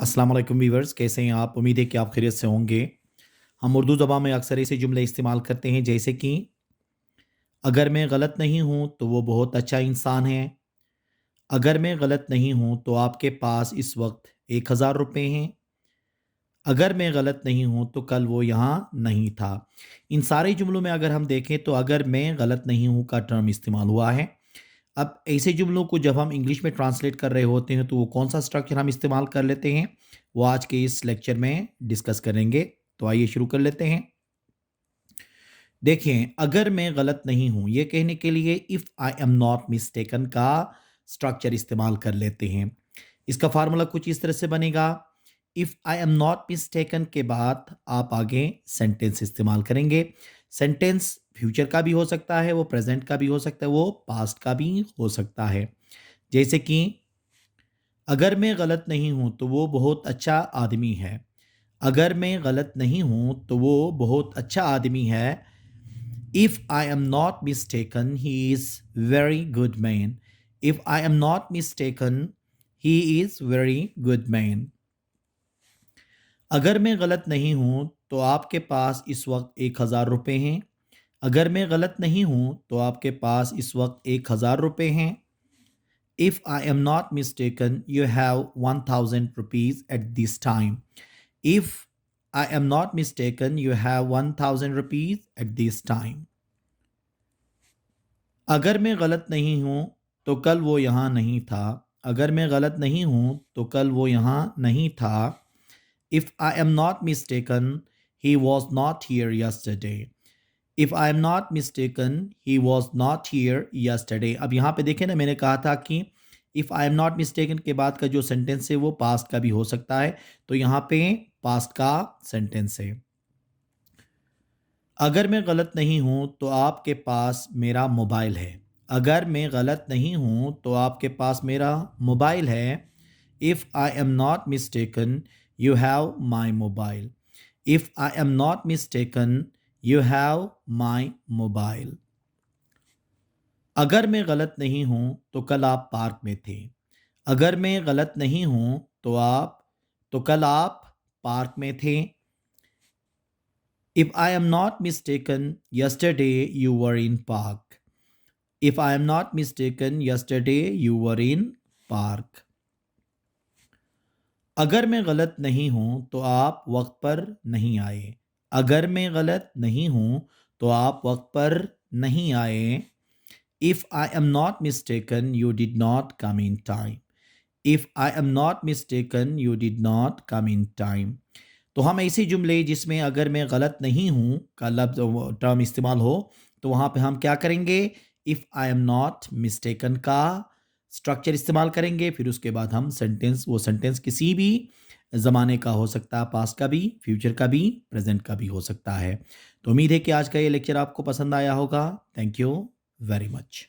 अस्सलाम वालेकुम वीवर्स, कैसे हैं आप? उम्मीद है कि आप खैरियत से होंगे। हम उर्दू ज़बान में अक्सर ऐसे जुमले इस्तेमाल करते हैं जैसे कि अगर मैं गलत नहीं हूँ तो वो बहुत अच्छा इंसान है। अगर मैं गलत नहीं हूँ तो आपके पास इस वक्त 1000 रुपये हैं। अगर मैं गलत नहीं हूँ तो कल वो यहाँ नहीं था। इन सारे जुमलों में अगर हम देखें तो अगर मैं गलत नहीं हूँ का टर्म इस्तेमाल हुआ है। अब ऐसे जुमलों को जब हम इंग्लिश में ट्रांसलेट कर रहे होते हैं तो वो कौन सा स्ट्रक्चर हम इस्तेमाल कर लेते हैं, वो आज के इस लेक्चर में डिस्कस करेंगे। तो आइए शुरू कर लेते हैं। देखें, अगर मैं गलत नहीं हूँ ये कहने के लिए if I am not mistaken का स्ट्रक्चर इस्तेमाल कर लेते हैं। इसका फार्मूला कुछ इस तरह से बनेगा। If I am not mistaken के बाद आप आगे सेंटेंस इस्तेमाल करेंगे। सेंटेंस फ्यूचर का भी हो सकता है, वो प्रेजेंट का भी हो सकता है, वो पास्ट का भी हो सकता है। जैसे कि अगर मैं गलत नहीं हूँ तो वो बहुत अच्छा आदमी है। अगर मैं गलत नहीं हूँ तो वो बहुत अच्छा आदमी है। If I am not mistaken he is very good man. If I am not mistaken he is very good man. अगर मैं गलत नहीं हूँ तो आपके पास इस वक्त 1000 रुपये हैं। अगर मैं गलत नहीं हूँ तो आपके पास इस वक्त 1000 रुपये हैं। If I am not mistaken, you have 1000 rupees at this time. If I am not mistaken, you have 1000 rupees at this time. अगर मैं गलत नहीं हूँ तो कल वो यहाँ नहीं था। अगर मैं गलत नहीं हूँ तो कल वो यहाँ नहीं था। If I am not mistaken, he was not here yesterday. If I am not mistaken, he was not here yesterday. अब यहाँ पे देखें ना, मैंने कहा था कि if I am not mistaken के बाद का जो सेंटेंस है वो पास्ट का भी हो सकता है। तो यहाँ पे पास्ट का सेंटेंस है। अगर मैं गलत नहीं हूँ तो आपके पास मेरा मोबाइल है। अगर मैं गलत नहीं हूँ तो आपके पास मेरा मोबाइल है। If I am not mistaken, you have my mobile. If I am not mistaken, you have my mobile. अगर मैं गलत नहीं हूँ तो कल आप पार्क में थे। अगर मैं गलत नहीं हूँ तो कल आप पार्क में थे। If I am not mistaken, yesterday you were in park. If I am not mistaken, yesterday you were in park. अगर मैं गलत नहीं हूँ तो आप वक्त पर नहीं आए। अगर मैं गलत नहीं हूँ तो आप वक्त पर नहीं आए। If I am not mistaken, you did not come in time. If I am not mistaken, you did not come in time. तो हम ऐसे जुमले जिसमें अगर मैं गलत नहीं हूँ का लफ्ज टर्म इस्तेमाल हो तो वहाँ पे हम क्या करेंगे, if I am not mistaken का स्ट्रक्चर इस्तेमाल करेंगे। फिर उसके बाद हम सेंटेंस, वो सेंटेंस किसी भी ज़माने का हो सकता है, पास्ट का भी, फ्यूचर का भी, प्रेजेंट का भी हो सकता है। तो उम्मीद है कि आज का ये लेक्चर आपको पसंद आया होगा। Thank you very much.